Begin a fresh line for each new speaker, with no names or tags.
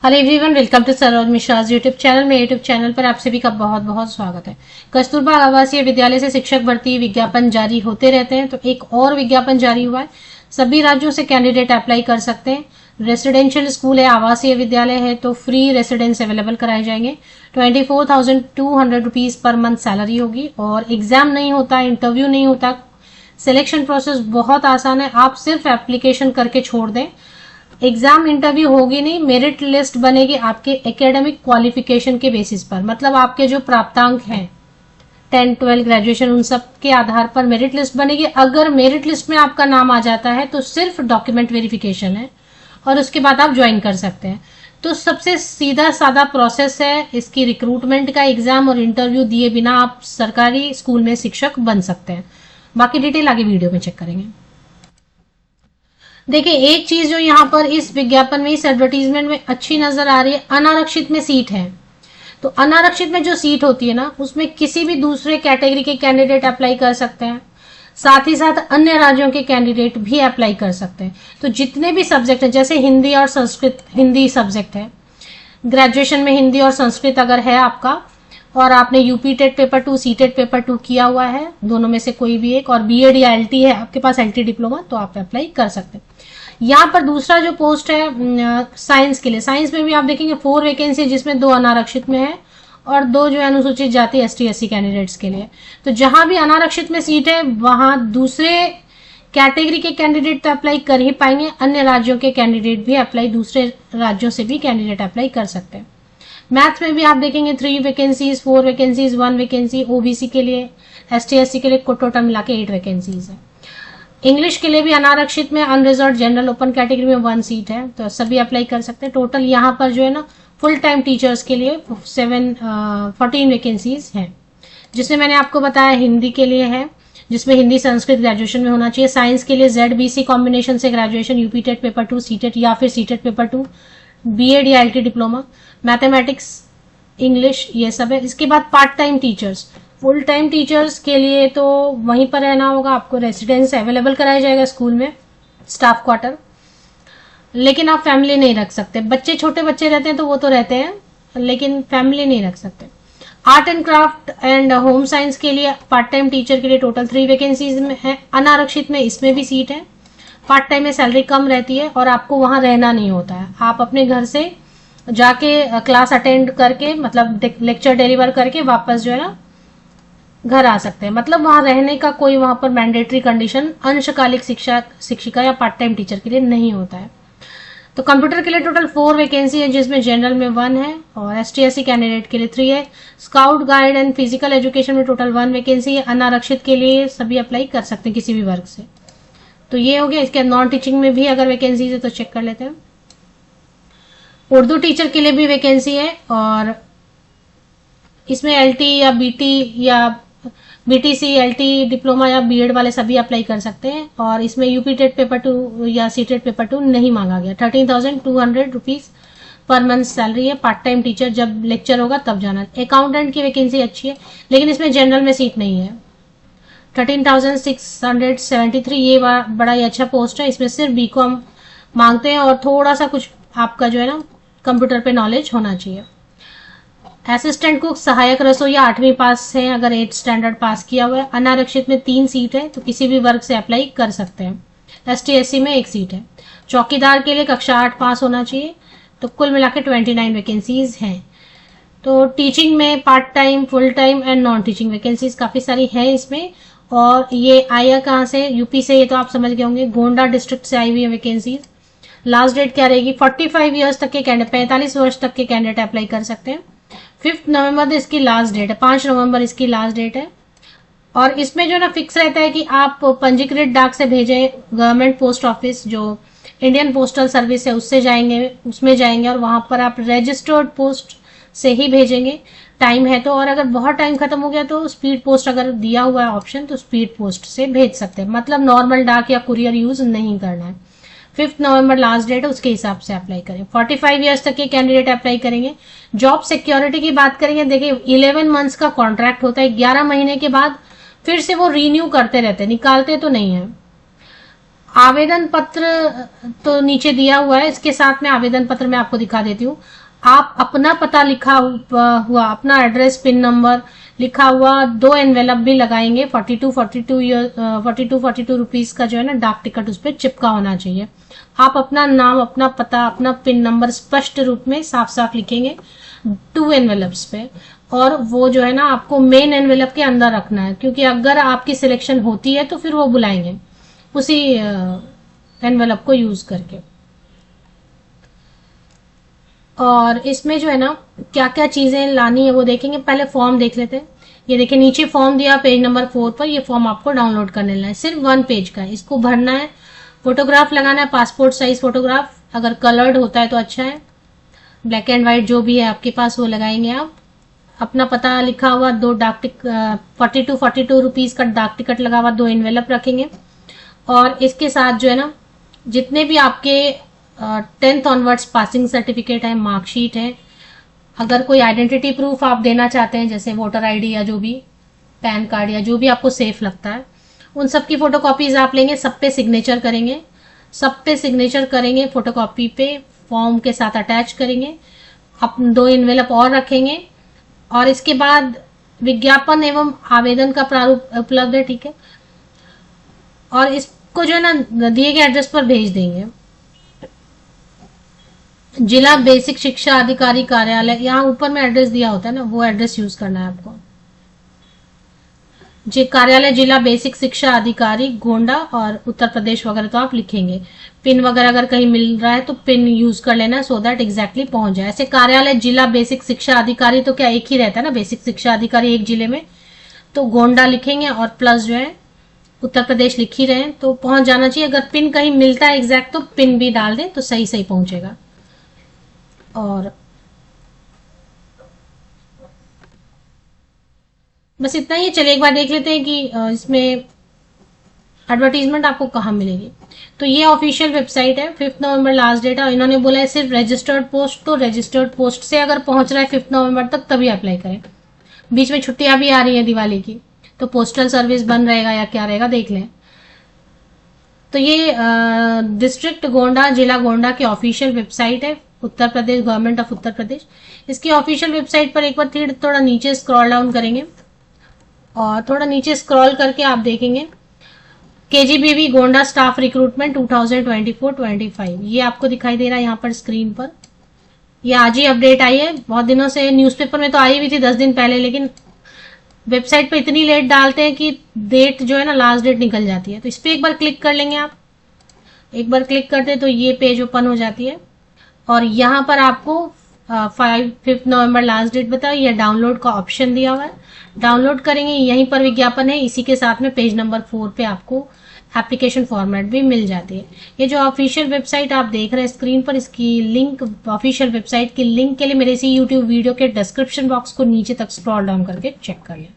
Hello everyone, welcome to Saroj Mishra's YouTube channel. में YouTube channel पर आप सभी का बहुत बहुत स्वागत है। कस्तूरबा आवासीय विद्यालय से शिक्षक भर्ती विज्ञापन जारी होते रहते हैं, तो एक और विज्ञापन जारी हुआ है। सभी राज्यों से कैंडिडेट अप्लाई कर सकते हैं। रेसिडेंशियल स्कूल है, आवासीय विद्यालय है, तो फ्री रेसिडेंस अवेलेबल कराए जाएंगे। 24,200 रुपीज पर मंथ सैलरी होगी और एग्जाम नहीं होता, इंटरव्यू नहीं होता। सिलेक्शन प्रोसेस बहुत आसान है, आप सिर्फ एप्लीकेशन करके छोड़ दें। एग्जाम इंटरव्यू होगी नहीं, मेरिट लिस्ट बनेगी आपके एकेडमिक क्वालिफिकेशन के बेसिस पर। मतलब आपके जो प्राप्तांक हैं 10, 12, ग्रेजुएशन, उन सब के आधार पर मेरिट लिस्ट बनेगी। अगर मेरिट लिस्ट में आपका नाम आ जाता है तो सिर्फ डॉक्यूमेंट वेरिफिकेशन है और उसके बाद आप ज्वाइन कर सकते हैं। तो सबसे सीधा साधा प्रोसेस है इसकी। रिक्रूटमेंट का एग्जाम और इंटरव्यू दिए बिना आप सरकारी स्कूल में शिक्षक बन सकते हैं। बाकी डिटेल आगे वीडियो में चेक करेंगे। देखिए, एक चीज जो यहाँ पर इस विज्ञापन में, इस एडवर्टीजमेंट में अच्छी नजर आ रही है, अनारक्षित में सीट है। तो अनारक्षित में जो सीट होती है ना, उसमें किसी भी दूसरे कैटेगरी के कैंडिडेट अप्लाई कर सकते हैं। साथ ही साथ अन्य राज्यों के कैंडिडेट भी अप्लाई कर सकते हैं। तो जितने भी सब्जेक्ट है, जैसे हिंदी और संस्कृत, हिंदी सब्जेक्ट है, ग्रेजुएशन में हिंदी और संस्कृत अगर है आपका, और आपने UP TET paper 2, C TET paper 2 किया हुआ है, दोनों में से कोई भी एक, और बीएड या एलटी है आपके पास, एलटी डिप्लोमा, तो आप अप्लाई कर सकते हैं। यहाँ पर दूसरा जो पोस्ट है साइंस के लिए, साइंस में भी आप देखेंगे 4 वैकेंसी, जिसमें 2 अनारक्षित में है और 2 जो है अनुसूचित जाति एसटी एससी कैंडिडेट्स के लिए। तो जहां भी अनारक्षित में सीट है वहां दूसरे कैटेगरी के कैंडिडेट तो अप्लाई कर ही पाएंगे, अन्य राज्यों के कैंडिडेट भी अप्लाई, दूसरे राज्यों से भी कैंडिडेट अप्लाई कर सकते हैं। मैथ्स में भी आप देखेंगे 3 वैकेंसीज, 4 वैकेंसीज, 1 वैकेंसी ओबीसी के लिए, एसटी एससी के लिए टोटल मिला के 8 वैकेंसीज है। इंग्लिश के लिए भी अनारक्षित में अनरिजर्व जनरल ओपन कैटेगरी में 1 सीट है, तो सभी अप्लाई कर सकते हैं। टोटल यहाँ पर जो है ना, फुल टाइम टीचर्स के लिए 14 वैकेंसीज हैं, जिसमें मैंने आपको बताया हिंदी के लिए है, जिसमें हिंदी संस्कृत ग्रेजुएशन में होना चाहिए। साइंस के लिए ZBC कॉम्बिनेशन से graduation, UP TET paper 2, C TET या फिर सी टेट पेपर 2, बीएड या एलटी डिप्लोमा। मैथमेटिक्स, इंग्लिश, ये सब है। इसके बाद part time teachers, full time teachers के लिए तो वहीं पर रहना होगा आपको, रेसिडेंस अवेलेबल कराया जाएगा स्कूल में, स्टाफ क्वार्टर, लेकिन आप फैमिली नहीं रख सकते। बच्चे, छोटे बच्चे रहते हैं तो वो तो रहते हैं, लेकिन फैमिली नहीं रख सकते। Art and craft and home science के लिए पार्ट टाइम टीचर के लिए टोटल 3 वैकेंसीज में है। अनारक्षित में इसमें भी सीट है। पार्ट टाइम में सैलरी कम रहती है और आपको वहां रहना नहीं होता है। आप अपने घर से जाके क्लास अटेंड करके, मतलब लेक्चर डिलीवर करके वापस जो है ना घर आ सकते हैं। मतलब वहां रहने का कोई वहां पर मैंडेटरी कंडीशन अंशकालिक शिक्षिका या पार्ट टाइम टीचर के लिए नहीं होता है। तो कंप्यूटर के लिए टोटल 4 वैकेंसी है, जिसमें जनरल में 1 है और एसटी एससी कैंडिडेट के लिए 3 है। Scout guide and physical education में टोटल 1 वैकेंसी है। अनारक्षित के लिए सभी अप्लाई कर सकते हैं किसी भी वर्ग से। तो ये हो गया। इसके नॉन टीचिंग में भी अगर वैकेंसी है तो चेक कर लेते हैं। उर्दू टीचर के लिए भी वैकेंसी है और इसमें एलटी या बीटीसी, एलटी डिप्लोमा या बीएड वाले सभी अप्लाई कर सकते हैं। और इसमें यूपी टेट पेपर 2 या सी टेट पेपर 2 नहीं मांगा गया। 13,200 रुपीज पर मंथ सैलरी है। पार्ट टाइम टीचर जब लेक्चर होगा तब जाना। अकाउंटेंट की वैकेंसी अच्छी है, लेकिन इसमें जनरल में सीट नहीं है। 13,673, ये बड़ा ही अच्छा पोस्ट है। इसमें सिर्फ बीकॉम मांगते हैं और थोड़ा सा कुछ आपका जो है ना कंप्यूटर पे नॉलेज होना चाहिए। असिस्टेंट कुक, सहायक रसोईया 8वीं पास है, अगर 8th स्टैंडर्ड पास किया हुआ है। अनारक्षित में 3 सीट है, तो किसी भी वर्ग से अप्लाई कर सकते हैं। एसटी एससी में 1 सीट है। चौकीदार के लिए कक्षा 8 पास होना चाहिए। तो कुल मिला के 29 वैकेंसीज हैं। तो टीचिंग में part time, full time and non teaching vacancies काफी सारी है इसमें। और ये आया कहाँ से? यूपी से, ये तो आप समझ गए होंगे। गोंडा डिस्ट्रिक्ट से आई हुई है वैकेंसीज। लास्ट डेट क्या रहेगी? 45 ईयर्स तक के कैंडिडेट, 45 वर्ष तक के कैंडिडेट अप्लाई कर सकते हैं। 5 नवंबर इसकी लास्ट डेट है, 5 नवंबर इसकी लास्ट डेट है। और इसमें जो ना फिक्स रहता है कि आप पंजीकृत डाक से भेजें, गवर्नमेंट पोस्ट ऑफिस जो इंडियन पोस्टल सर्विस है उससे जाएंगे, उसमें जाएंगे और वहां पर आप रजिस्टर्ड पोस्ट से ही भेजेंगे। टाइम है तो, और अगर बहुत टाइम खत्म हो गया तो स्पीड पोस्ट अगर दिया हुआ है ऑप्शन, तो स्पीड पोस्ट से भेज सकते हैं। मतलब नॉर्मल डाक या कुरियर यूज नहीं करना है। 5 नवंबर लास्ट डेट है, उसके हिसाब से अप्लाई करें। 45 ईयर्स तक के कैंडिडेट अप्लाई करेंगे। जॉब सिक्योरिटी की बात करेंगे, देखिए 11 मंथ्स का कॉन्ट्रैक्ट होता है। 11 महीने के बाद फिर से वो रीन्यू करते रहते हैं, निकालते तो नहीं है। आवेदन पत्र तो नीचे दिया हुआ है, इसके साथ में आवेदन पत्र मैं आपको दिखा देती हूँ। आप अपना पता लिखा हुआ, अपना एड्रेस, पिन नंबर लिखा हुआ 2 एनवेलप भी लगाएंगे। 42 रुपीज का जो है ना डाक टिकट उस पर चिपका होना चाहिए। आप अपना नाम, अपना पता, अपना पिन नंबर स्पष्ट रूप में साफ साफ लिखेंगे 2 एनवेलप्स पे, और वो जो है ना आपको मेन एनवेलप के अंदर रखना है, क्योंकि अगर आपकी सिलेक्शन होती है तो फिर वो बुलाएंगे उसी एनवेलप को यूज करके। और इसमें जो है ना क्या क्या चीजें लानी है वो देखेंगे। पहले फॉर्म देख लेते हैं। ये देखिए नीचे फॉर्म दिया पेज नंबर 4 पर। ये फॉर्म आपको डाउनलोड करने लेना है, सिर्फ 1 पेज का है। इसको भरना है, फोटोग्राफ लगाना है, पासपोर्ट साइज फोटोग्राफ, अगर कलर्ड होता है तो अच्छा है, ब्लैक एंड व्हाइट जो भी है आपके पास वो लगाएंगे आप। अपना पता लिखा हुआ 2 डाक टिकट, 42 रुपीज का डाक टिकट लगा हुआ 2 एनवेलप रखेंगे। और इसके साथ जो है ना जितने भी आपके 10th ऑनवर्ड्स पासिंग सर्टिफिकेट है, मार्कशीट है, अगर कोई आइडेंटिटी प्रूफ आप देना चाहते हैं जैसे वोटर आईडी या जो भी पैन कार्ड या जो भी आपको सेफ लगता है, उन सब की फोटोकॉपीज आप लेंगे, सब पे सिग्नेचर करेंगे, सब पे सिग्नेचर करेंगे, फोटोकॉपी पे फॉर्म के साथ अटैच करेंगे, अपन 2 एनवेलप और रखेंगे। और इसके बाद विज्ञापन एवं आवेदन का प्रारूप उपलब्ध है, ठीक है। और इसको जो है ना दिए गए एड्रेस पर भेज देंगे। जिला बेसिक शिक्षा अधिकारी कार्यालय, यहाँ ऊपर में एड्रेस दिया होता है ना, वो एड्रेस यूज करना है आपको। कार्यालय जिला बेसिक शिक्षा अधिकारी गोंडा और उत्तर प्रदेश वगैरह तो आप लिखेंगे। पिन वगैरह अगर कहीं मिल रहा है तो पिन यूज कर लेना सो दैट एग्जैक्टली पहुंच जाए। ऐसे कार्यालय जिला बेसिक शिक्षा अधिकारी तो क्या एक ही रहता है ना, बेसिक शिक्षा अधिकारी एक जिले में, तो गोंडा लिखेंगे और प्लस जो है उत्तर प्रदेश लिख ही रहे हैं तो पहुंच जाना चाहिए। अगर पिन कहीं मिलता है एग्जैक्ट तो पिन भी डाल दें तो सही सही पहुंचेगा। और बस इतना ही। चलिए एक बार देख लेते हैं कि इसमें एडवर्टीजमेंट आपको कहाँ मिलेगी। तो ये ऑफिशियल वेबसाइट है, 5 नवंबर लास्ट डेट है। इन्होंने बोला है सिर्फ रजिस्टर्ड पोस्ट, तो रजिस्टर्ड पोस्ट से अगर पहुंच रहा है 5 नवंबर तक तभी अप्लाई करें। बीच में छुट्टियां भी आ रही है दिवाली की, तो पोस्टल सर्विस बंद रहेगा या क्या रहेगा देख लें। तो ये डिस्ट्रिक्ट गोंडा, जिला गोंडा की ऑफिशियल वेबसाइट है, उत्तर प्रदेश, गवर्नमेंट ऑफ उत्तर प्रदेश। इसकी ऑफिशियल वेबसाइट पर एक बार थोड़ा नीचे स्क्रॉल डाउन करेंगे और थोड़ा नीचे स्क्रॉल करके आप देखेंगे केजीबीवी गोंडा स्टाफ रिक्रूटमेंट 2024-25 ये आपको दिखाई दे रहा है यहाँ पर स्क्रीन पर। ये आज ही अपडेट आई है, बहुत दिनों से न्यूज़पेपर में तो आई हुई थी 10 दिन पहले, लेकिन वेबसाइट पे इतनी लेट डालते हैं कि डेट जो है ना लास्ट डेट निकल जाती है। तो इस पर एक बार क्लिक कर लेंगे आप। एक बार क्लिक करते हैं तो ये पेज ओपन हो जाती है और यहाँ पर आपको 5 नवंबर लास्ट डेट बताओ, यह डाउनलोड का ऑप्शन दिया हुआ है। डाउनलोड करेंगे, यहीं पर विज्ञापन है, इसी के साथ में पेज नंबर 4 पे आपको एप्लीकेशन फॉर्मेट भी मिल जाती है। ये जो ऑफिशियल वेबसाइट आप देख रहे हैं स्क्रीन पर, इसकी लिंक, ऑफिशियल वेबसाइट की लिंक के लिए मेरे इसी यूट्यूब वीडियो के डिस्क्रिप्शन बॉक्स को नीचे तक स्क्रॉल डाउन करके चेक कर लें।